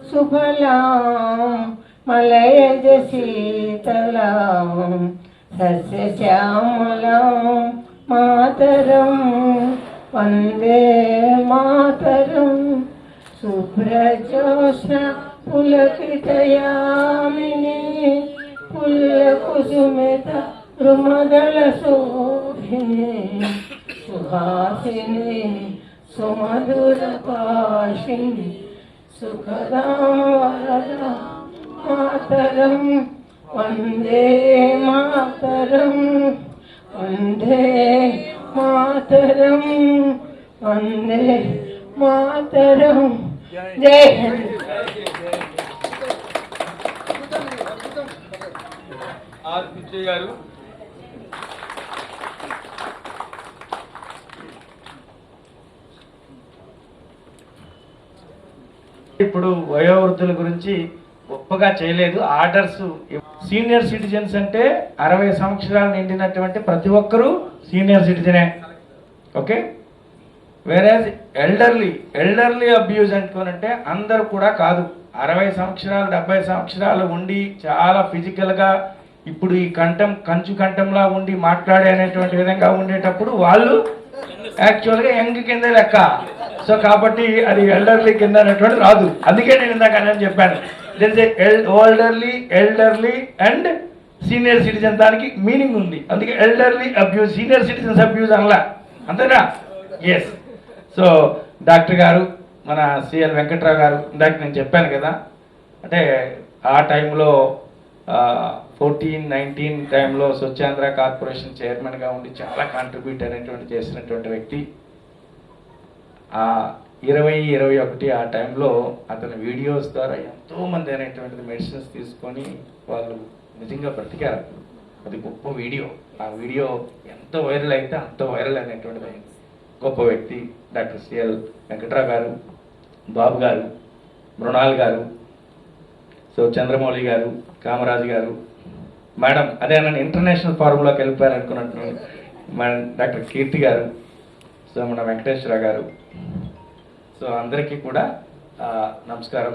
सुफलां मलयज शीतलां सस्यश्यामलां मातरं वन्दे मातरं शुभ्रजोत्स्ना पुलकितयामिनी पुल्लकुसुमिता द्रुमदलशोभिनी सुहासिनी सुमधुरभाषिणी सुखदां वरदां मातरं वन्दे मातरं वन्दे मातरं वन्दे मातरं जय हिंद। ఆర్ పిచ్చయ్య గారు ఇప్పుడు వయోవృద్ధుల గురించి గొప్పగా చేయలేదు. ఆర్డర్స్ సీనియర్ సిటిజన్స్ అంటే 60 సంవత్సరాలు నిండినటువంటి ప్రతి ఒక్కరూ సీనియర్ సిటిజనే. ఓకే, వేరేజ్ ఎల్డర్లీ అబ్యూజ్ అనుకోనంటే అందరూ కూడా కాదు. 60 సంవత్సరాలు 70 సంవత్సరాలు ఉండి చాలా ఫిజికల్గా ఇప్పుడు ఈ కంచు కంఠంలా ఉండి మాట్లాడే అనేటువంటి విధంగా ఉండేటప్పుడు వాళ్ళు యాక్చువల్గా యంగ్ కింద లెక్క. సో కాబట్టి అది ఎల్డర్లీ కింద అనేటువంటి రాదు. అందుకే నేను ఇందాక అని చెప్పాను, ఎల్డర్లీ అండ్ సీనియర్ సిటిజన్, దానికి మీనింగ్ ఉంది. అందుకే elderly abuse, senior citizens abuse అనలా, అంతేనా? ఎస్. సో డాక్టర్ గారు, మన సిఎల్ వెంకట్రావు గారు, ఇందాక నేను చెప్పాను కదా, అంటే ఆ టైంలో 14-19 టైంలో స్వచ్ఛాంధ్ర కార్పొరేషన్ చైర్మన్గా ఉండి చాలా కాంట్రిబ్యూట్ అనేటువంటి చేసినటువంటి వ్యక్తి. 20-21 ఆ టైంలో అతని వీడియోస్ ద్వారా ఎంతోమంది అనేటువంటిది మెడిసిన్స్ తీసుకొని వాళ్ళు నిజంగా బ్రతికారు. అది గొప్ప వీడియో. ఆ వీడియో ఎంత వైరల్ అయితే అంత వైరల్ అనేటువంటిది అయింది. గొప్ప వ్యక్తి డాక్టర్ సిఎల్ వెంకట్రావు గారు, బాబు గారు, మృణాల్ గారు, సో చంద్రమౌళి గారు, కామరాజు గారు, మేడం అదే నన్ను ఇంటర్నేషనల్ ఫార్ములాకి వెళ్ళిపోయారు అనుకున్నట్టు మేడం డాక్టర్ కీర్తి గారు, సో మన వెంకటేశ్వర గారు, సో అందరికీ కూడా నమస్కారం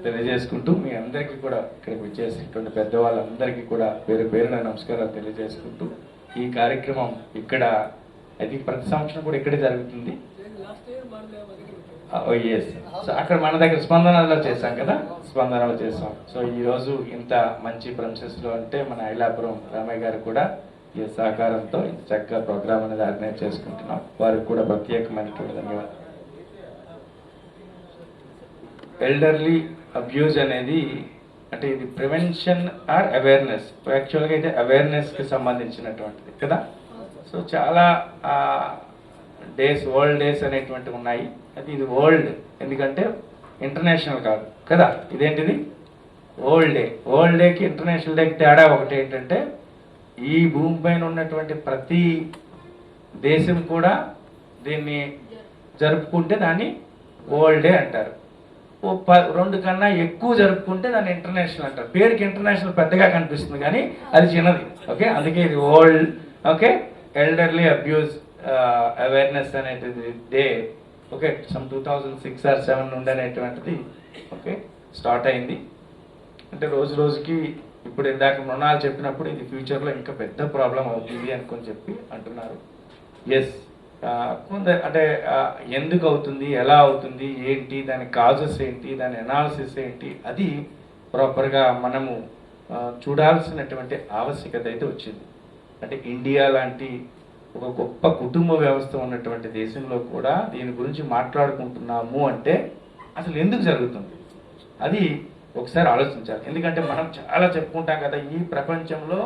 తెలియజేసుకుంటూ, మీ అందరికీ కూడా ఇక్కడికి వచ్చేసినటువంటి పెద్దవాళ్ళందరికీ కూడా పేరు పేరున నమస్కారాలు తెలియజేసుకుంటూ, ఈ కార్యక్రమం ఇక్కడ అది ప్రతి సంవత్సరం కూడా ఇక్కడే జరుగుతుంది. ఎస్. సో అక్కడ మన దగ్గర స్పందనలో చేశాం కదా, స్పందనలో చేసాం. సో ఈరోజు ఇంత మంచి ప్రెమిసెస్లో అంటే మన ఐలాపురం రామయ్య గారు కూడా ఈ సహకారంతో ఇంత చక్కగా ప్రోగ్రామ్ అనేది ఆర్గనైజ్ చేసుకుంటున్నాం. వారికి కూడా ప్రత్యేకమైనటువంటి ధన్యవాదాలు. ఎల్డర్లీ అబ్యూజ్ అనేది అంటే ఇది ప్రివెన్షన్ ఆర్ అవేర్నెస్. యాక్చువల్గా అయితే అవేర్నెస్కి సంబంధించినటువంటిది కదా. సో చాలా వరల్డ్ డేస్ అనేటువంటివి ఉన్నాయి. అది ఇది వరల్డ్, ఎందుకంటే ఇంటర్నేషనల్ కాదు కదా. ఇదేంటిది వరల్డ్ డే. వరల్డ్ డేకి ఇంటర్నేషనల్ డేకి తేడా ఒకటి ఏంటంటే, ఈ భూమి పైన ఉన్నటువంటి ప్రతి దేశం కూడా దీన్ని జరుపుకుంటే దాన్ని వరల్డ్ డే అంటారు. 2 కన్నా ఎక్కువ జరుపుకుంటే దాన్ని ఇంటర్నేషనల్ అంటారు. పేరుకి ఇంటర్నేషనల్ పెద్దగా కనిపిస్తుంది కానీ అది చిన్నది. ఓకే, అందుకే ఇది world okay elderly abuse awareness అనేటిది డే. ఓకే, సమ్ 2006 or 2007 నుండి అనేటువంటిది ఓకే స్టార్ట్ అయింది. అంటే రోజు రోజుకి ఇప్పుడు ఇందాక మృణాలు చెప్పినప్పుడు ఇది ఫ్యూచర్లో ఇంకా పెద్ద ప్రాబ్లం అవుతుంది అనుకొని చెప్పి అంటున్నారు. ఎస్, అంటే ఎందుకు అవుతుంది, ఎలా అవుతుంది, ఏంటి, దాని కాజెస్ ఏంటి, దాని అనాలిసిస్ ఏంటి, అది ప్రాపర్గా మనము చూడాల్సినటువంటి ఆవశ్యకత అయితే వచ్చింది. అంటే ఇండియా లాంటి ఒక గొప్ప కుటుంబ వ్యవస్థ ఉన్నటువంటి దేశంలో కూడా దీని గురించి మాట్లాడుకుంటున్నాము అంటే అసలు ఎందుకు జరుగుతుంది అది ఒకసారి ఆలోచించాలి. ఎందుకంటే మనం చాలా చెప్పుకుంటాం కదా, ఈ ప్రపంచంలో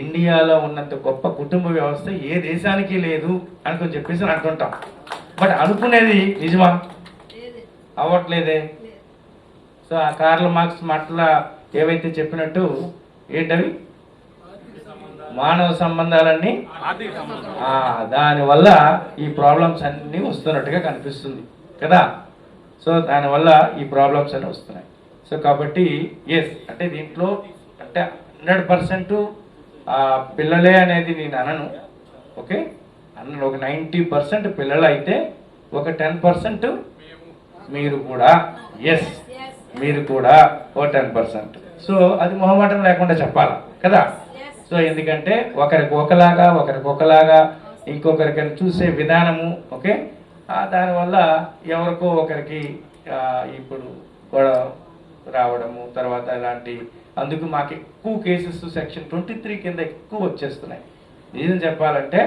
ఇండియాలో ఉన్నంత గొప్ప కుటుంబ వ్యవస్థ ఏ దేశానికి లేదు అనుకొని చెప్పేసి అంటుంటాం. బట్ అనుకునేది నిజమా? అవ్వట్లేదే. సో ఆ కార్ల్ మార్క్స్ మాటల ఏవైతే చెప్పినట్టు ఏంటవి మానవ సంబంధాలన్నీ, దానివల్ల ఈ ప్రాబ్లమ్స్ అన్నీ వస్తున్నట్టుగా కనిపిస్తుంది కదా. సో దానివల్ల ఈ ప్రాబ్లమ్స్ అన్నీ వస్తున్నాయి. సో కాబట్టి ఎస్, అంటే దీంట్లో అంటే 100% పిల్లలే అనేది నేను అనను. ఓకే, అన్న ఒక 90% పిల్లలు అయితే ఒక 10% మీరు కూడా ఎస్, మీరు కూడా ఓ 10%. సో అది మొహమాటం లేకుండా చెప్పాలి కదా. సో ఎందుకంటే ఒకరికి ఒకలాగా ఇంకొకరికి చూసే విధానము, ఓకే, దానివల్ల ఎవరికో ఒకరికి ఇప్పుడు గొడవ రావడము తర్వాత ఇలాంటి, అందుకు మాకు ఎక్కువ కేసెస్ సెక్షన్ 23 కింద ఎక్కువ వచ్చేస్తున్నాయి. రీజన్ చెప్పాలంటే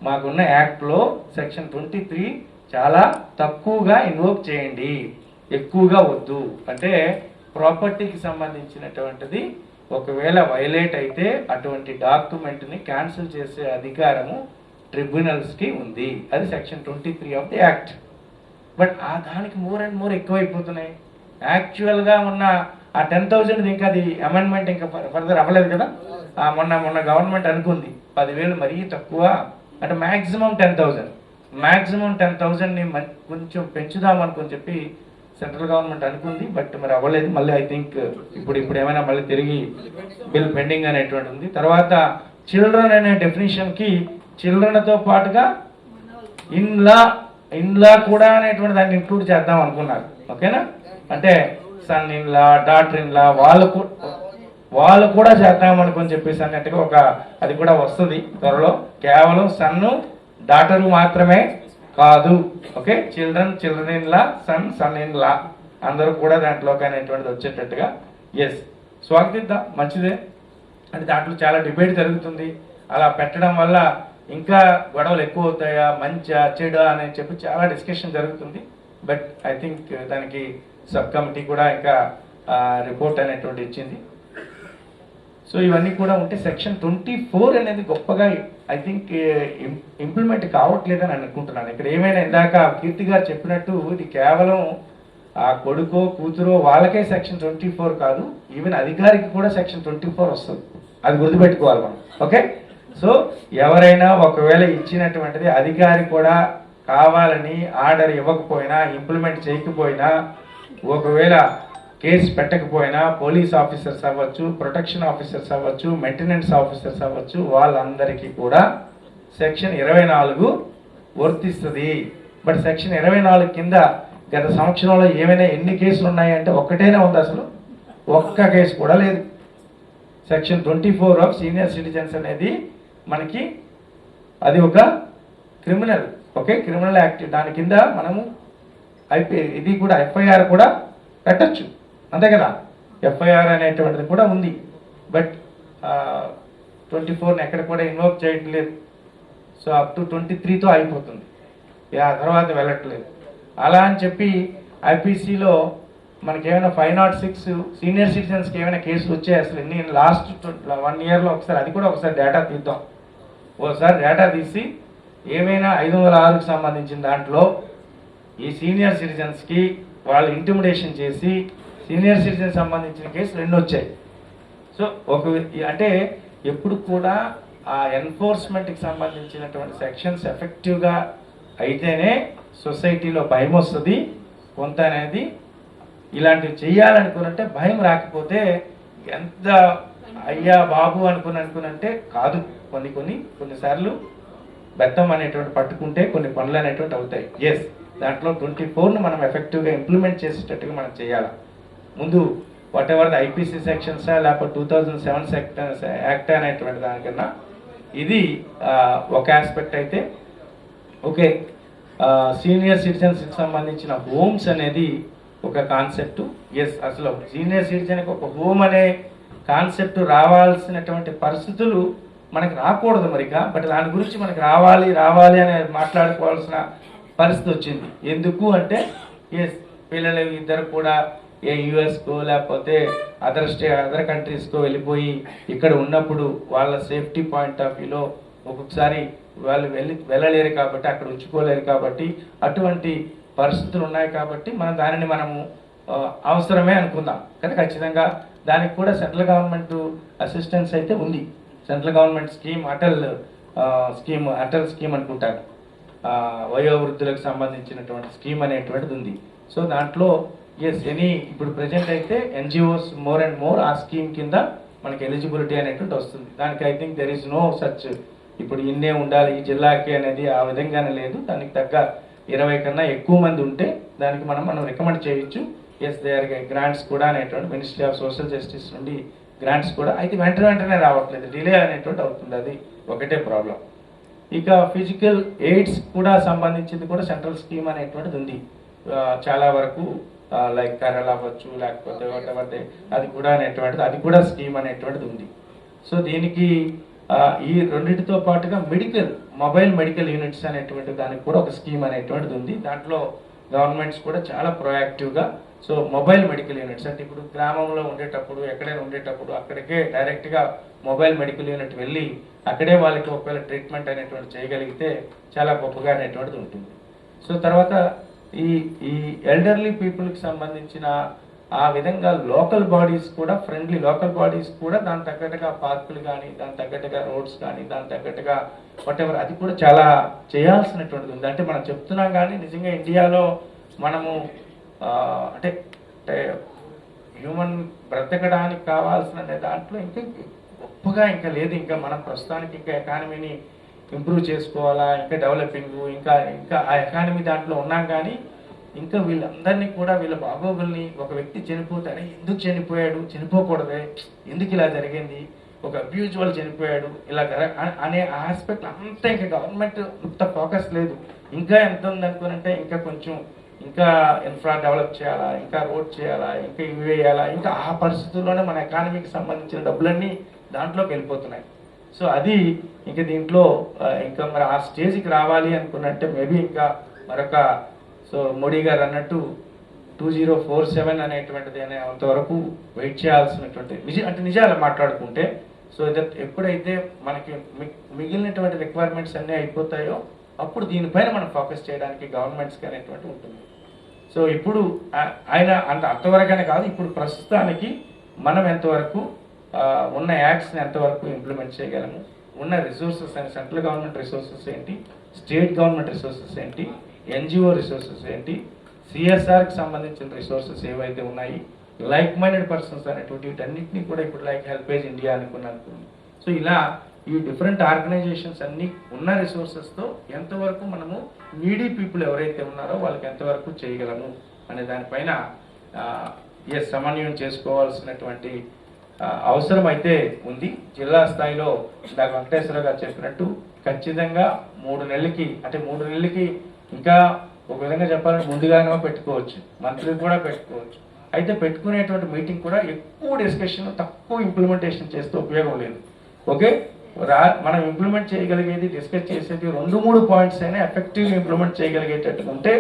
మాకున్న యాక్ట్లో సెక్షన్ 23 చాలా తక్కువగా ఇన్వోక్ చేయండి, ఎక్కువగా వద్దు. అంటే ప్రాపర్టీకి సంబంధించినటువంటిది ఒకవేళ వైలేట్ అయితే అటువంటి డాక్యుమెంట్ని క్యాన్సిల్ చేసే అధికారము ట్రిబ్యునల్స్కి ఉంది. అది section 23 of the act. But దానికి మోర్ అండ్ మోర్ ఎక్కువైపోతున్నాయి. యాక్చువల్గా ఉన్న ఆ 10,000 ఇంకా అది అమెండ్మెంట్ ఇంకా ఫర్దర్ అవ్వలేదు కదా. మొన్న గవర్నమెంట్ అనుకుంది 10,000 మరీ తక్కువ, అంటే మ్యాక్సిమం 10,000ని కొంచెం పెంచుదాం అనుకుని చెప్పి సెంట్రల్ గవర్నమెంట్ అనుకుంది. బట్ మరి అవ్వలేదు. మళ్ళీ ఐ థింక్ ఇప్పుడు ఏమైనా మళ్ళీ తిరిగి బిల్ పెండింగ్ అనేటువంటి ఉంది. తర్వాత చిల్డ్రన్ అనే డెఫినేషన్కి చిల్డ్రన్తో పాటుగా ఇన్లా కూడా అనేటువంటి దాన్ని ఇంక్లూడ్ చేద్దాం అనుకున్నారు. ఓకేనా, అంటే సన్ ఇన్లా, డాటర్ ఇన్లా వాళ్ళు కూడా చేద్దాం అనుకుని చెప్పేసి అన్నట్టుగా అది కూడా వస్తుంది త్వరలో. కేవలం సన్ను డాటరు మాత్రమే కాదు, okay, children in law, son in law అందరూ కూడా దాంట్లోకి అనేటువంటిది వచ్చేటట్టుగా ఎస్ స్వాగతిద్దాం, మంచిదే. అంటే దాంట్లో చాలా డిబేట్ జరుగుతుంది. అలా పెట్టడం వల్ల ఇంకా గొడవలు ఎక్కువ అవుతాయా, మంచా చెడా అని చెప్పి చాలా డిస్కషన్ జరుగుతుంది. బట్ ఐ థింక్ దానికి సబ్ కమిటీ కూడా ఇంకా రిపోర్ట్ అనేటువంటి ఇచ్చింది. సో ఇవన్నీ కూడా ఉంటే సెక్షన్ 24 అనేది గొప్పగా ఐ థింక్ ఇంప్లిమెంట్ కావట్లేదని అనుకుంటున్నాను. ఇక్కడ ఏమైనా ఇందాక కీర్తి గారు చెప్పినట్టు ఇది కేవలం ఆ కొడుకో కూతురో వాళ్ళకే సెక్షన్ 24 కాదు, ఈవెన్ అధికారికి కూడా సెక్షన్ 24 వస్తుంది. అది గుర్తుపెట్టుకోవాలి మనం. ఓకే, సో ఎవరైనా ఒకవేళ ఇచ్చినటువంటిది అధికారి కూడా కావాలని ఆర్డర్ ఇవ్వకపోయినా, ఇంప్లిమెంట్ చేయకపోయినా, ఒకవేళ కేసు పెట్టకపోయినా పోలీస్ ఆఫీసర్స్ అవ్వచ్చు, ప్రొటెక్షన్ ఆఫీసర్స్ అవ్వచ్చు, మెయింటెనెన్స్ ఆఫీసర్స్ అవ్వచ్చు, వాళ్ళందరికీ కూడా సెక్షన్ 24 వర్తిస్తుంది. బట్ సెక్షన్ 24 కింద గత సంవత్సరంలో ఏమైనా ఎన్ని కేసులు ఉన్నాయంటే ఒక్కటైనా ఉంది, అసలు ఒక్క కేసు కూడా లేదు. సెక్షన్ 24 ఆఫ్ సీనియర్ సిటిజన్స్ అనేది మనకి అది ఒక క్రిమినల్, ఓకే, క్రిమినల్ యాక్ట్. దాని కింద మనము ఇది కూడా ఎఫ్ఐఆర్ కూడా పెట్టచ్చు, అంతే కదా. ఎఫ్ఐఆర్ అనేటువంటిది కూడా ఉంది. బట్ 24ని ఎక్కడ కూడా ఇన్వోక్ చేయట్లేదు. సో అప్ టు 23తో అయిపోతుంది, తర్వాత వెళ్ళట్లేదు. అలా అని చెప్పి ఐపీసీలో మనకి ఏమైనా 506 సీనియర్ సిటిజన్స్కి ఏమైనా కేసులు వచ్చాయి అసలు నేను లాస్ట్ 1 ఇయర్లో ఒకసారి అది కూడా ఒకసారి డేటా తీద్దాం. ఒకసారి డేటా తీసి ఏమైనా 506కి సంబంధించిన దాంట్లో ఈ సీనియర్ సిటిజన్స్కి వాళ్ళు ఇంటిమిడేషన్ చేసి సీనియర్ సిటిజన్ సంబంధించిన కేసులు 2 వచ్చాయి. సో అంటే ఎప్పుడు కూడా ఆ ఎన్ఫోర్స్మెంట్కి సంబంధించినటువంటి సెక్షన్స్ ఎఫెక్టివ్గా అయితేనే సొసైటీలో భయం వస్తుంది కొంత అనేది. ఇలాంటివి చేయాలనుకున్నంటే భయం రాకపోతే ఎంత అయ్యా బాబు అనుకున్నంటే కాదు. కొన్నిసార్లు బెత్తం అనేటువంటి పట్టుకుంటే కొన్ని పనులు అనేటువంటి అవుతాయి. ఎస్, దాంట్లో 24ను మనం ఎఫెక్టివ్గా ఇంప్లిమెంట్ చేసేటట్టుగా మనం చేయాలి. ముందు వాట్ ఎవర్ ద ఐపీసీ సెక్షన్సా లేకపోతే 2007 యాక్ట్ అనేటువంటి దానికన్నా ఇది ఒక ఆస్పెక్ట్ అయితే ఓకే. సీనియర్ సిటిజన్స్కి సంబంధించిన హోమ్స్ అనేది ఒక కాన్సెప్ట్. ఎస్, అసలు సీనియర్ సిటిజన్కి ఒక హోమ్ అనే కాన్సెప్ట్ రావాల్సినటువంటి పరిస్థితులు మనకి రాకూడదు మరిక. బట్ దాని గురించి మనకి రావాలి అని మాట్లాడుకోవాల్సిన పరిస్థితి వచ్చింది. ఎందుకు అంటే ఎస్, పిల్లలు ఇద్దరు కూడా యుఎస్కో లేకపోతే అదర్ కంట్రీస్కో వెళ్ళిపోయి ఇక్కడ ఉన్నప్పుడు వాళ్ళ సేఫ్టీ పాయింట్ ఆఫ్ వ్యూలో ఒక్కొక్కసారి వాళ్ళు వెళ్ళలేరు కాబట్టి, అక్కడ ఉంచుకోలేరు కాబట్టి, అటువంటి పరిస్థితులు ఉన్నాయి కాబట్టి దానిని మనము అవసరమే అనుకుందాం. కానీ ఖచ్చితంగా దానికి కూడా సెంట్రల్ గవర్నమెంట్ అసిస్టెన్స్ అయితే ఉంది. Central government scheme Atal scheme అనుకుంటాను, వయోవృద్ధులకు సంబంధించినటువంటి స్కీమ్ అనేటువంటిది ఉంది. సో దాంట్లో ఎస్ ఇప్పుడు ప్రజెంట్ అయితే ఎన్జిఓస్ మోర్ అండ్ మోర్ ఆ స్కీమ్ కింద మనకి ఎలిజిబిలిటీ అనేటువంటి వస్తుంది. దానికి I think there is no such ఇప్పుడు ఇన్నే ఉండాలి ఈ జిల్లాకి అనేది ఆ విధంగానే లేదు. దానికి తగ్గ 20 కన్నా ఎక్కువ మంది ఉంటే దానికి మనం రికమెండ్ చేయొచ్చు. ఎస్ దే ఆర్ గ్రాంట్స్ కూడా అనేటువంటి మినిస్ట్రీ ఆఫ్ సోషల్ జస్టిస్ నుండి గ్రాంట్స్ కూడా అయితే వెంటనే రావట్లేదు, డిలే అనేటువంటి అవుతుంది. అది ఒకటే ప్రాబ్లం. ఇక ఫిజికల్ ఎయిడ్స్ కూడా సంబంధించింది కూడా సెంట్రల్ స్కీమ్ అనేటువంటిది ఉంది. చాలా వరకు లైక్ కరల్ అవ్వచ్చు, లేకపోతే వాటెవర్ అది కూడా అనేటువంటిది, అది కూడా స్కీమ్ అనేటువంటిది ఉంది. సో దీనికి ఈ రెండింటితో పాటుగా మొబైల్ మెడికల్ యూనిట్స్ అనేటువంటి దానికి కూడా ఒక స్కీమ్ అనేటువంటిది ఉంది. దాంట్లో గవర్నమెంట్స్ కూడా చాలా ప్రొయాక్టివ్గా సో మొబైల్ మెడికల్ యూనిట్స్ అంటే ఇప్పుడు గ్రామంలో ఉండేటప్పుడు ఎక్కడైనా ఉండేటప్పుడు అక్కడికే డైరెక్ట్గా మొబైల్ మెడికల్ యూనిట్ వెళ్ళి అక్కడే వాళ్ళకి ఒకవేళ ట్రీట్మెంట్ అనేటువంటి చేయగలిగితే చాలా గొప్పగా అనేటువంటిది ఉంటుంది. సో తర్వాత ఈ ఎల్డర్లీ పీపుల్కి సంబంధించిన ఆ విధంగా లోకల్ బాడీస్ కూడా లోకల్ బాడీస్ కూడా దాని తగ్గట్టుగా పార్కులు కానీ, దాని తగ్గట్టుగా రోడ్స్ కానీ, దాని తగ్గట్టుగా వాటెవర్ అది కూడా చాలా చేయాల్సినటువంటిది ఉంది. అంటే మనం చెప్తున్నాం కానీ నిజంగా ఇండియాలో మనము అంటే హ్యూమన్ బ్రతకడానికి కావాల్సిన దాంట్లో ఇంకా గొప్పగా ఇంకా లేదు. ఇంకా మనం ప్రస్తుతానికి ఇంకా ఎకానమీని ఇంప్రూవ్ చేసుకోవాలా, ఇంకా డెవలపింగ్, ఇంకా ఆ ఎకానమీ దాంట్లో ఉన్నాం. కానీ ఇంకా వీళ్ళందరినీ కూడా వీళ్ళ బాగోగుల్ని ఒక వ్యక్తి చనిపోతాడే ఎందుకు చనిపోయాడు, చనిపోకూడదే, ఎందుకు ఇలా జరిగింది, ఒక అబ్యూజ్ వాళ్ళు చనిపోయాడు ఇలా అనే ఆస్పెక్ట్ అంతా ఇంకా గవర్నమెంట్ అంత ఫోకస్ లేదు. ఇంకా ఎంత ఉందనుకోనంటే ఇంకా కొంచెం ఇంకా ఇన్ఫ్రా డెవలప్ చేయాలా, ఇంకా రోడ్ చేయాలా, ఇంకా ఇవి వేయాలా, ఇంకా ఆ పరిస్థితుల్లోనే మన ఎకానమీకి సంబంధించిన డబ్బులన్నీ దాంట్లోకి వెళ్ళిపోతున్నాయి. సో అది ఇంకా దీంట్లో ఇంకా మరి ఆ స్టేజ్కి రావాలి అనుకున్నట్టే మేబీ ఇంకా మరొక సో మోడీ గారు అన్నట్టు 2047 అనేటువంటిది అంతవరకు వెయిట్ చేయాల్సినటువంటి అంటే నిజాలు మాట్లాడుకుంటే సో ఎప్పుడైతే మనకి మిగిలినటువంటి రిక్వైర్మెంట్స్ అన్నీ అయిపోతాయో అప్పుడు దీనిపైన మనం ఫోకస్ చేయడానికి గవర్నమెంట్స్కి అనేటువంటి ఉంటుంది. సో ఇప్పుడు ఆయన అంతవరకనే కాదు, ఇప్పుడు ప్రస్తుతానికి మనం ఎంతవరకు ఉన్న యాక్ట్స్ని ఎంతవరకు ఇంప్లిమెంట్ చేయగలము, ఉన్న రిసోర్సెస్ అని సెంట్రల్ గవర్నమెంట్ రిసోర్సెస్ ఏంటి, స్టేట్ గవర్నమెంట్ రిసోర్సెస్ ఏంటి, ఎన్జిఓ రిసోర్సెస్ ఏంటి, సిఎస్ఆర్కి సంబంధించిన రిసోర్సెస్ ఏవైతే ఉన్నాయి, లైక్ మైండెడ్ పర్సన్స్ అనేటువంటి వీటన్నిటిని కూడా ఇప్పుడు లైక్ హెల్పేజ్ ఇండియా అనుకున్నాను. సో ఇలా ఈ డిఫరెంట్ ఆర్గనైజేషన్స్ అన్నీ ఉన్న రిసోర్సెస్తో ఎంతవరకు మనము నీడీ పీపుల్ ఎవరైతే ఉన్నారో వాళ్ళకి ఎంతవరకు చేయగలము అనే దానిపైన సమన్వయం చేసుకోవాల్సినటువంటి అవసరం అయితే ఉంది. జిల్లా స్థాయిలో ఇందాక వెంకటేశ్వర గారు చెప్పినట్టు ఖచ్చితంగా 3 నెలలకి ఇంకా ఒక విధంగా చెప్పాలంటే ముందుగానే పెట్టుకోవచ్చు, మంత్రులు కూడా పెట్టుకోవచ్చు. అయితే పెట్టుకునేటువంటి మీటింగ్ కూడా ఎక్కువ డిస్కషన్ తక్కువ ఇంప్లిమెంటేషన్ చేస్తే ఉపయోగం లేదు. ఓకే, మనం ఇంప్లిమెంట్ చేయగలిగేది డిస్కస్ చేసేది 2-3 పాయింట్స్ అయినా ఎఫెక్టివ్గా ఇంప్లిమెంట్ చేయగలిగేటట్టు ఉంటే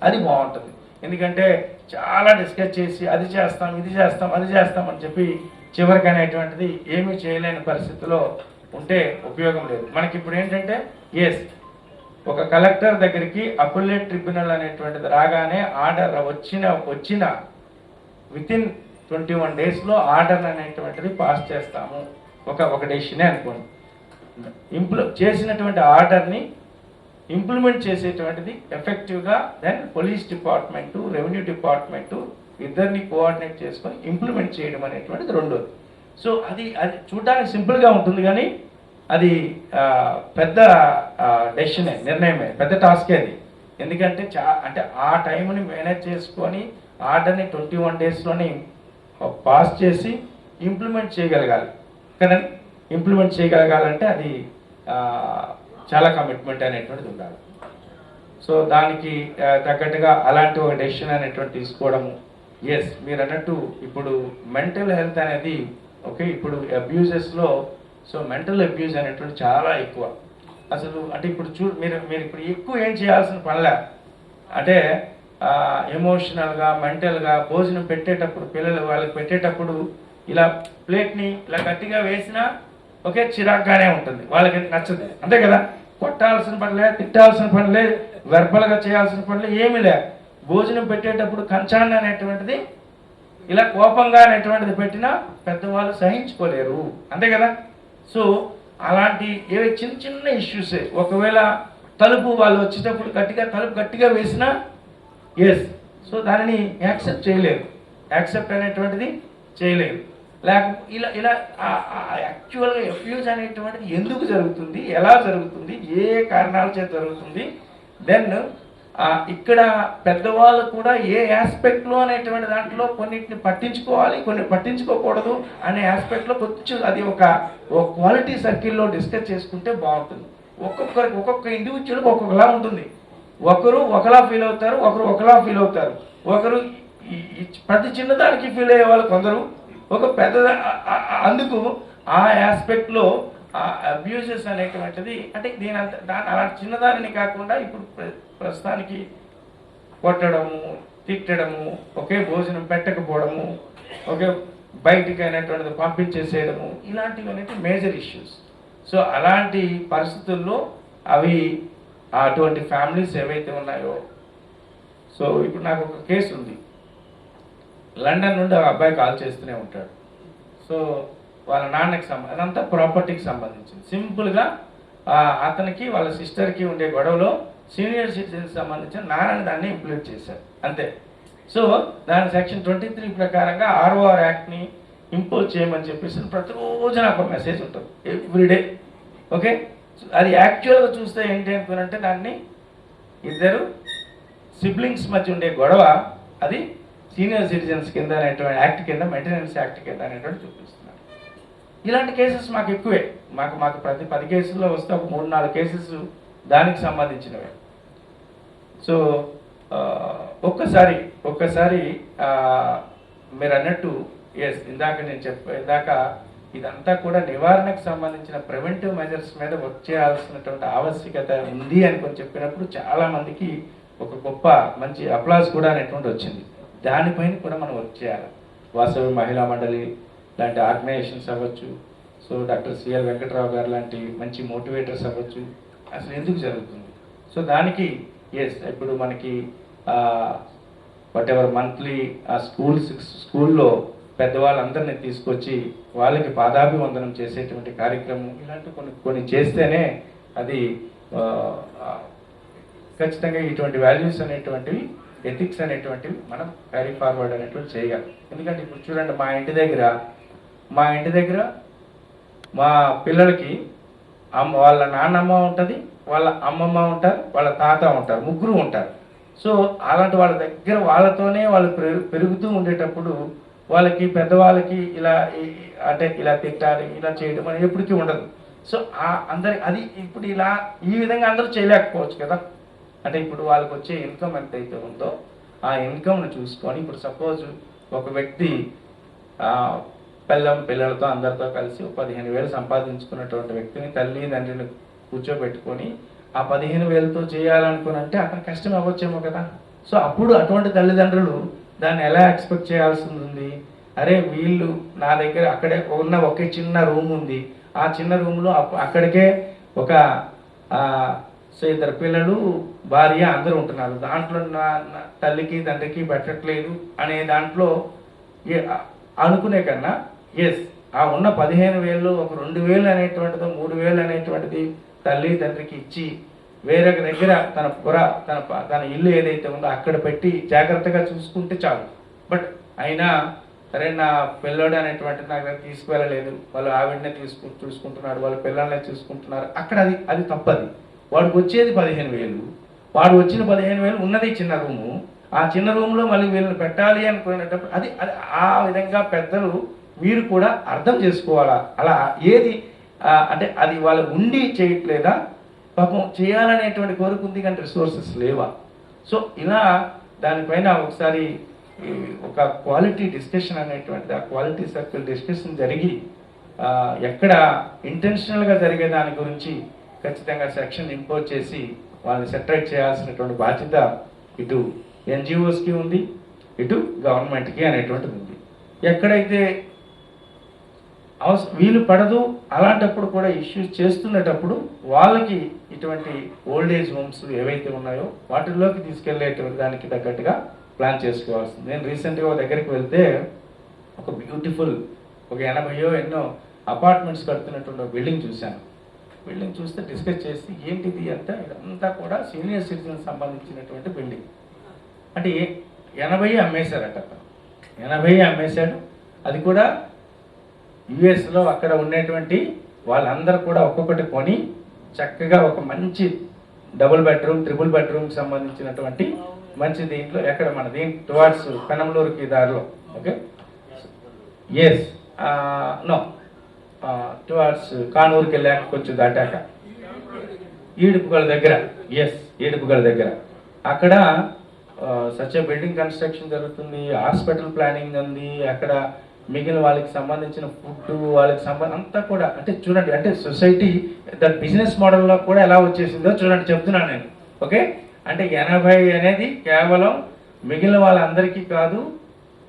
అది బాగుంటుంది. ఎందుకంటే చాలా డిస్కస్ చేసి అది చేస్తాం ఇది చేస్తాం అది చేస్తాం అని చెప్పి చివరికి అనేటువంటిది ఏమీ చేయలేని పరిస్థితిలో ఉంటే ఉపయోగం లేదు. మనకి ఇప్పుడు ఏంటంటే ఒక కలెక్టర్ దగ్గరికి అప్పులేట్ ట్రిబ్యునల్ అనేటువంటిది రాగానే ఆర్డర్ వచ్చిన వితిన్ 21 డేస్లో ఆర్డర్ అనేటువంటిది పాస్ చేస్తాము. ఒక డెసిషనే అనుకోండి. చేసినటువంటి ఆర్డర్ని ఇంప్లిమెంట్ చేసేటువంటిది ఎఫెక్టివ్గా then police department, revenue department ఇద్దరిని కోఆర్డినేట్ చేసుకొని ఇంప్లిమెంట్ చేయడం అనేటువంటిది రెండోది. సో అది చూడడానికి సింపుల్గా ఉంటుంది కానీ అది పెద్ద డెసిషనే, నిర్ణయమే, పెద్ద టాస్కే అది. ఎందుకంటే అంటే ఆ టైంని మేనేజ్ చేసుకొని ఆర్డర్ని 21 డేస్లోనే పాస్ చేసి ఇంప్లిమెంట్ చేయగలగాలి కదండి. ఇంప్లిమెంట్ చేయగలగాలంటే అది చాలా కమిట్మెంట్ అనేటువంటిది ఉండాలి. సో దానికి తగ్గట్టుగా అలాంటి ఒక డెసిషన్ అనేటువంటి తీసుకోవడము. మీరు అన్నట్టు ఇప్పుడు మెంటల్ హెల్త్ అనేది ఓకే, ఇప్పుడు అబ్యూజెస్లో సో మెంటల్ అబ్యూజ్ అనేటువంటి చాలా ఎక్కువ. అసలు అంటే ఇప్పుడు మీరు ఇప్పుడు ఎక్కువ ఏం చేయాల్సిన పనిలే. అంటే ఎమోషనల్గా మెంటల్గా భోజనం పెట్టేటప్పుడు పిల్లలు వాళ్ళకి పెట్టేటప్పుడు ఇలా ప్లేట్ని ఇలా గట్టిగా వేసినా ఒకే చిరాగ్గానే ఉంటుంది, వాళ్ళకి నచ్చదు, అంతే కదా. కొట్టాల్సిన పనిలే, తిట్టాల్సిన పనిలే, వెర్బల్గా చేయాల్సిన పనిలే, ఏమీ లే. భోజనం పెట్టేటప్పుడు కంచాన్ని అనేటువంటిది ఇలా కోపంగా అనేటువంటిది పెట్టినా పెద్దవాళ్ళు సహించుకోలేరు, అంతే కదా. సో అలాంటి ఏవో చిన్న ఇష్యూసే. ఒకవేళ తలుపు వాళ్ళు వచ్చేటప్పుడు తలుపు గట్టిగా వేసినా సో దానిని యాక్సెప్ట్ చేయలేరు, యాక్సెప్ట్ అనేటువంటిది చేయలేరు. లేకపోతే ఇలా యాక్చువల్గా అబ్యూజ్ అనేటువంటిది ఎందుకు జరుగుతుంది, ఎలా జరుగుతుంది, ఏ కారణాల చేత జరుగుతుంది, దెన్ ఇక్కడ పెద్దవాళ్ళు కూడా ఏ ఆస్పెక్ట్లో అనేటువంటి దాంట్లో కొన్నిటిని పట్టించుకోవాలి, కొన్ని పట్టించుకోకూడదు అనే ఆస్పెక్ట్లో కొంచెం అది ఒక క్వాలిటీ సర్కిల్లో డిస్కస్ చేసుకుంటే బాగుంటుంది. ఒక్కొక్క ఇండివిజువల్కి ఒక్కొక్కలా ఉంటుంది. ఒకరు ఒకలా ఫీల్ అవుతారు, ఒకరు ఒకలా ఫీల్ అవుతారు. ఒకరు ప్రతి చిన్నదానికి ఫీల్ అయ్యే వాళ్ళు కొందరు, ఒక పెద్ద అందుకు ఆ ఆస్పెక్ట్లో అబ్యూజెస్ అనేటువంటిది అంటే అలాంటి చిన్నదానిని కాకుండా ఇప్పుడు ప్రస్తుతానికి కొట్టడము, తిట్టడము, ఒకే భోజనం పెట్టకపోవడము, ఒకే బయటికి అయినటువంటిది పంపించేసేయడము, ఇలాంటివి అనేవి మేజర్ ఇష్యూస్. సో అలాంటి పరిస్థితుల్లో అవి అటువంటి ఫ్యామిలీస్ ఏవైతే ఉన్నాయో, సో ఇప్పుడు నాకు ఒక కేసు ఉంది. లండన్ నుండి ఆ అబ్బాయి కాల్ చేస్తూనే ఉంటాడు. సో వాళ్ళ నాన్నకి అదంతా ప్రాపర్టీకి సంబంధించింది. సింపుల్గా అతనికి వాళ్ళ సిస్టర్కి ఉండే గొడవలో సీనియర్ సిటిజన్కి సంబంధించిన నాన్నని దాన్ని ఇంప్లిమెంట్ చేశారు అంతే. సో దాని సెక్షన్ 23 ప్రకారంగా ROR యాక్ట్ని ఇంపోజ్ చేయమని చెప్పేసి ప్రతిరోజు నాకు ఒక మెసేజ్ ఉంటుంది ఎవ్రీడే. ఓకే, అది యాక్చువల్గా చూస్తే ఏంటి అనుకున్నంటే దాన్ని ఇద్దరు సిబ్లింగ్స్ మధ్య ఉండే గొడవ అది సీనియర్ సిటిజన్స్ కింద అనేటువంటి యాక్ట్ కింద, మెయింటెనెన్స్ యాక్ట్ కింద అనేటువంటి చూపిస్తున్నారు. ఇలాంటి కేసెస్ మాకు ఎక్కువే. మాకు ప్రతి 10 కేసుల్లో వస్తే ఒక 3-4 కేసెస్ దానికి సంబంధించినవే. సో ఒక్కసారి మీరు అన్నట్టు ఇందాక నేను ఇందాక ఇదంతా కూడా నివారణకు సంబంధించిన ప్రివెంటివ్ మెజర్స్ మీద వర్క్ చేయాల్సినటువంటి ఆవశ్యకత ఉంది అని చెప్పినప్పుడు చాలామందికి ఒక గొప్ప మంచి అప్లాస్ కూడా అనేటువంటి వచ్చింది. దానిపైన కూడా మనం వర్క్ చేయాలి. వాసవి మహిళా మండలి లాంటి ఆర్గనైజేషన్స్ అవ్వచ్చు, సో డాక్టర్ సిఎల్ వెంకట్రావు గారు లాంటి మంచి మోటివేటర్స్ అవ్వచ్చు. అసలు ఎందుకు జరుగుతుంది? సో దానికి ఇప్పుడు మనకి వాటెవర్ మంత్లీ స్కూల్లో పెద్దవాళ్ళందరినీ తీసుకొచ్చి వాళ్ళకి పాదాభివందనం చేసేటువంటి కార్యక్రమం ఇలాంటి కొన్ని చేస్తేనే అది ఖచ్చితంగా ఇటువంటి వాల్యూస్ అనేటువంటివి, ఎథిక్స్ అనేటువంటివి మనం క్యారీ ఫార్వర్డ్ అనేటువంటి చేయగలం. ఎందుకంటే ఇప్పుడు చూడండి, మా ఇంటి దగ్గర మా పిల్లలకి వాళ్ళ నాన్నమ్మ ఉంటుంది, వాళ్ళ అమ్మమ్మ ఉంటారు, వాళ్ళ తాత ఉంటారు, ముగ్గురు ఉంటారు. సో అలాంటి వాళ్ళ దగ్గర వాళ్ళతోనే వాళ్ళు పెరుగుతూ ఉండేటప్పుడు వాళ్ళకి పెద్దవాళ్ళకి ఇలా తిట్టాలి, ఇలా చేయడం అనేది ఎప్పటికీ ఉండదు. సో అది ఇప్పుడు ఈ విధంగా అందరూ చేయలేకపోవచ్చు కదా. అంటే ఇప్పుడు వాళ్ళకి వచ్చే ఇన్కమ్ ఎంతైతే ఉందో ఆ ఇన్కమ్ను చూసుకొని, ఇప్పుడు సపోజ్ ఒక వ్యక్తి పిల్లలతో అందరితో కలిసి 15,000 సంపాదించుకున్నటువంటి వ్యక్తిని తల్లిదండ్రులను కూర్చోబెట్టుకొని ఆ 15,000తో చేయాలనుకునంటే అతను కష్టం అవ్వచ్చేమో కదా. సో అప్పుడు అటువంటి తల్లిదండ్రులు దాన్ని ఎలా ఎక్స్పెక్ట్ చేయాల్సి ఉంది? అరే వీళ్ళు నా దగ్గర అక్కడే ఉన్న ఒకే చిన్న రూమ్ ఉంది, ఆ చిన్న రూమ్లో అక్కడికే ఒక సో 2 పిల్లలు, భార్య అందరూ ఉంటున్నారు, దాంట్లో నా తల్లికి తండ్రికి పెట్టట్లేదు అనే దాంట్లో అనుకునే కన్నా ఆ ఉన్న 15,000 ఒక 2,000 అనేటువంటిదో 3,000 అనేటువంటిది తల్లి తండ్రికి ఇచ్చి వేరొక దగ్గర తన ఇల్లు ఏదైతే ఉందో అక్కడ పెట్టి జాగ్రత్తగా చూసుకుంటే చాలు. బట్ అయినా సరే నా పిల్లోడు అనేటువంటిది నా దగ్గర తీసుకువెళ్ళలేదు, వాళ్ళు ఆవిడనే చూసుకుంటున్నాడు, వాళ్ళ పిల్లల్ని చూసుకుంటున్నారు, అక్కడ అది తప్పది. వాడికి వచ్చేది 15,000, వాడు వచ్చిన 15,000 ఉన్నది చిన్న రూము, ఆ చిన్న రూమ్లో మళ్ళీ వీళ్ళని పెట్టాలి అనుకునేటప్పుడు అది ఆ విధంగా పెద్దలు మీరు కూడా అర్థం చేసుకోవాలా. అలా ఏది అంటే అది వాళ్ళు ఉండి చేయట్లేదా, పాపం చేయాలనేటువంటి కోరిక ఉంది కానీ రిసోర్సెస్ లేవా. సో ఇలా దానిపైన ఒకసారి ఒక క్వాలిటీ డిస్కషన్ అనేటువంటిది, ఆ క్వాలిటీ సర్కిల్ డిస్కషన్ జరిగి ఎక్కడ ఇంటెన్షనల్గా జరిగే దాని గురించి ఖచ్చితంగా సెక్షన్ ఇంపోజ్ చేసి వాళ్ళని సెటరేట్ చేయాల్సినటువంటి బాధ్యత ఇటు NGOస్కి ఉంది, ఇటు గవర్నమెంట్కి అనేటువంటిది ఉంది. ఎక్కడైతే వీలు పడదు అలాంటప్పుడు కూడా ఇష్యూస్ చేస్తున్నప్పుడు వాళ్ళకి ఇటువంటి ఓల్డ్ ఏజ్ హోమ్స్ ఏవైతే ఉన్నాయో వాటిల్లోకి తీసుకెళ్లేటువంటి దానికి తగ్గట్టుగా ప్లాన్ చేసుకోవాల్సింది. నేను రీసెంట్గా ఒక దగ్గరికి వెళ్తే ఒక బ్యూటిఫుల్ ఒక 80 ఎన్నో అపార్ట్మెంట్స్ కడుతున్నటువంటి ఒక బిల్డింగ్ చూశాను. బిల్డింగ్ చూస్తే డిస్కస్ చేసి ఏంటిది అంటే ఇదంతా కూడా సీనియర్ సిటిజన్ సంబంధించినటువంటి బిల్డింగ్. అంటే 80 అమ్మేశారట. 80 అమ్మేశాడు. అది కూడా యుఎస్లో అక్కడ ఉండేటువంటి వాళ్ళందరూ కూడా ఒక్కొక్కటి కొని చక్కగా ఒక మంచి డబుల్ బెడ్రూమ్, ట్రిపుల్ బెడ్రూమ్ సంబంధించినటువంటి మంచి దీంట్లో ఎక్కడ మన టువార్డ్స్ పెనంలూరుకి దారిలో. ఓకే, ఎస్, నో, టువార్డ్స్ కానూరుకి వెళ్ళాక కొంచెం దాటాక ఈడుపుగల దగ్గర, ఎస్, ఈడుపుగల దగ్గర అక్కడ సచ్ బిల్డింగ్ కన్స్ట్రక్షన్ జరుగుతుంది, హాస్పిటల్ ప్లానింగ్ ఉంది. అక్కడ మిగిలిన వాళ్ళకి సంబంధించిన ఫుడ్, వాళ్ళకి అంతా కూడా అంటే చూడండి, అంటే సొసైటీ దట్ బిజినెస్ మోడల్లో కూడా ఎలా వచ్చేసిందో చూడండి, చెప్తున్నాను నేను. ఓకే, అంటే 80 అనేది కేవలం మిగిలిన వాళ్ళందరికీ కాదు,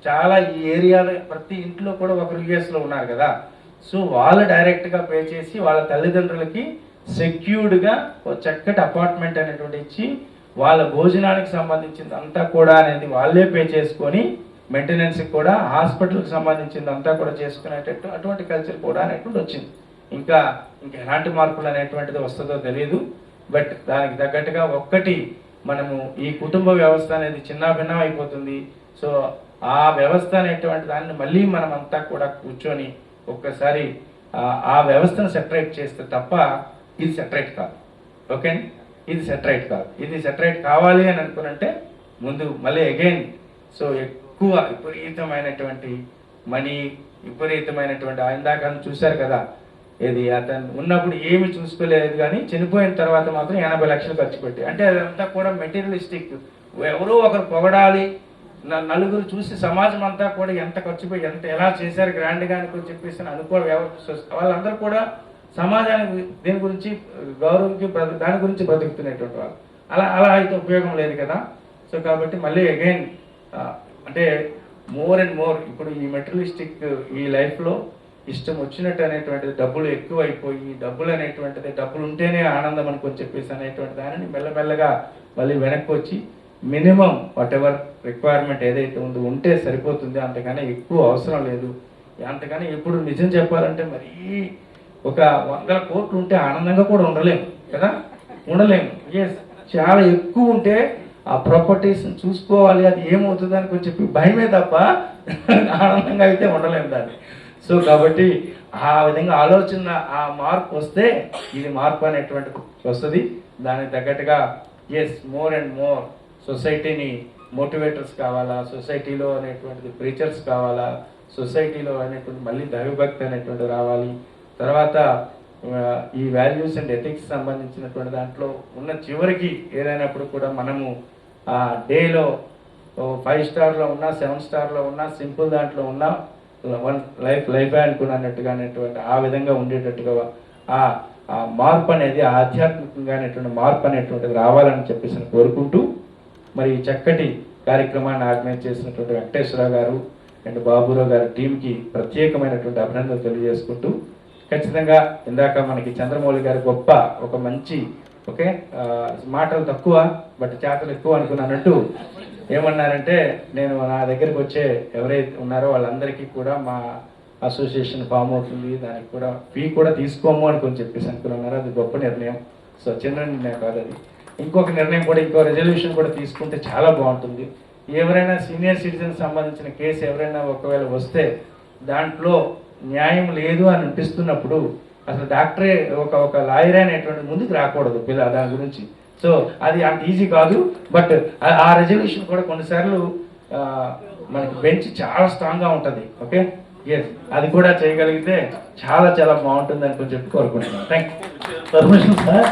చాలా ఈ ఏరియాలో ప్రతి ఇంట్లో కూడా ఒకరు యూఎస్లో ఉన్నారు కదా. సో వాళ్ళు డైరెక్ట్గా పే చేసి వాళ్ళ తల్లిదండ్రులకి సెక్యూర్డ్గా ఒక చక్కటి అపార్ట్మెంట్ అనేటువంటి ఇచ్చి వాళ్ళ భోజనానికి సంబంధించింది అంతా కూడా అనేది వాళ్ళే పే చేసుకొని, మెయింటెనెన్స్కి కూడా, హాస్పిటల్కి సంబంధించింది అంతా కూడా చేసుకునేటట్టు అటువంటి కల్చర్ కూడా అనేటువంటి వచ్చింది. ఇంకా ఎలాంటి మార్పులు అనేటువంటిది వస్తుందో తెలియదు. బట్ దానికి తగ్గట్టుగా ఒక్కటి, మనము ఈ కుటుంబ వ్యవస్థ అనేది చిన్నాభిన్నం అయిపోతుంది. సో ఆ వ్యవస్థ అనేటువంటి దాన్ని మళ్ళీ మనం అంతా కూడా కూర్చొని ఒక్కసారి ఆ వ్యవస్థను సెపరేట్ చేస్తే తప్ప ఇది సెపరేట్ కాదు. ఓకే, ఇది సెపరేట్ కాదు. ఇది సెపరేట్ కావాలి అని అనుకున్నంటే ముందు మళ్ళీ అగైన్ సో ఎక్కువ విపరీతమైనటువంటి మనీ, విపరీతమైనటువంటి ఇందాక చూశారు కదా, ఇది అతను ఉన్నప్పుడు ఏమి చూసుకోలేదు కానీ చనిపోయిన తర్వాత మాత్రం 80 లక్షలు ఖర్చు పెట్టి, అంటే అదంతా కూడా మెటీరియలిస్టిక్. ఎవరో ఒకరు పొగడాలి, నలుగురు చూసి సమాజం అంతా కూడా ఎంత ఖర్చు పెట్టి ఎలా చేశారు గ్రాండ్గా అని చెప్పేసి వాళ్ళందరూ కూడా సమాజానికి దీని గురించి గౌరవంకి దాని గురించి బ్రతుకుతున్నటువంటి వాళ్ళు. అలా అయితే ఉపయోగం లేదు కదా. సో కాబట్టి మళ్ళీ అగైన్ అంటే మోర్ అండ్ మోర్ ఇప్పుడు ఈ మెటీరియలిస్టిక్ ఈ లైఫ్లో ఇష్టం వచ్చినట్టు అనేటువంటిది, డబ్బులు ఎక్కువ అయిపోయి, డబ్బులు అనేటువంటిది, డబ్బులు ఉంటేనే ఆనందం అనుకొని చెప్పేసి అనేటువంటి దానిని మెల్లమెల్లగా మళ్ళీ వెనక్కి వచ్చి మినిమం వాట్ ఎవర్ రిక్వైర్మెంట్ ఏదైతే ఉంటే సరిపోతుంది, అంతకన్నా ఎక్కువ అవసరం లేదు. అంతకని ఇప్పుడు నిజం చెప్పాలంటే మరీ ఒక 100 కోట్లు ఉంటే ఆనందంగా కూడా ఉండలేము కదా, ఉండలేము. ఎస్, చాలా ఎక్కువ ఉంటే ఆ ప్రాపర్టీస్ని చూసుకోవాలి, అది ఏమవుతుంది అని కొంచెం భయమే తప్ప ఆనందంగా అయితే ఉండలేము దాన్ని. సో కాబట్టి ఆ విధంగా ఆలోచన, ఆ మార్పు వస్తే ఇది మార్పు అనేటువంటిది వస్తుంది. దానికి తగ్గట్టుగా ఎస్, మోర్ అండ్ మోర్ సొసైటీని మోటివేటర్స్ కావాలా, సొసైటీలో అనేటువంటిది ప్రీచర్స్ కావాలా, సొసైటీలో అనేటువంటి మళ్ళీ దైవభక్తి అనేటువంటి రావాలి. తర్వాత ఈ వాల్యూస్ అండ్ ఎథిక్స్ సంబంధించినటువంటి దాంట్లో ఉన్న చివరికి ఏదైనప్పుడు కూడా మనము ఆ డేలో 5 స్టార్లో ఉన్నా, 7 స్టార్లో ఉన్నా, సింపుల్ దాంట్లో ఉన్నా, వన్ లైఫ్ అనుకున్నట్టుగా అనేటువంటి ఆ విధంగా ఉండేటట్టుగా ఆ మార్పు అనేది, ఆధ్యాత్మికంగా అనేటువంటి మార్పు అనేటువంటిది రావాలని చెప్పేసి కోరుకుంటూ, మరి చక్కటి కార్యక్రమాన్ని ఆర్గనైజ్ చేసినటువంటి వెంకటేశ్వరరావు గారు అండ్ బాబురావు గారి టీంకి ప్రత్యేకమైనటువంటి అభినందనలు తెలియజేసుకుంటూ, ఖచ్చితంగా ఇందాక మనకి చంద్రమౌళి గారు గొప్ప ఒక మంచి, ఓకే, మాటలు తక్కువ బట్ చేతలు ఎక్కువ అనుకున్నానంటూ ఏమన్నారంటే, నేను నా దగ్గరికి వచ్చే ఎవరైతే ఉన్నారో వాళ్ళందరికీ కూడా మా అసోసియేషన్ ఫామ్ అవుతుంది, దానికి కూడా ఫీ కూడా తీసుకోము అని చెప్పేసి అనుకున్నారు. అది గొప్ప నిర్ణయం. సో చిన్న నిర్ణయం కాదు అది. ఇంకొక నిర్ణయం కూడా, ఇంకో రెజల్యూషన్ కూడా తీసుకుంటే చాలా బాగుంటుంది. ఎవరైనా సీనియర్ సిటిజన్ సంబంధించిన కేసు ఎవరైనా ఒకవేళ వస్తే దాంట్లో న్యాయం లేదు అని అనిపిస్తున్నప్పుడు అసలు డాక్టరే ఒక లాయర్ అనేటువంటి ముందుకు రాకూడదు దాని గురించి. సో అది అంత ఈజీ కాదు. బట్ ఆ రెజల్యూషన్ కూడా కొన్నిసార్లు మనకి బెంచ్ చాలా స్ట్రాంగ్గా ఉంటుంది. ఓకే, ఎస్, అది కూడా చేయగలిగితే చాలా చాలా బాగుంటుంది అని చెప్పి కోరుకుంటున్నాను. Thank you. Permission sir.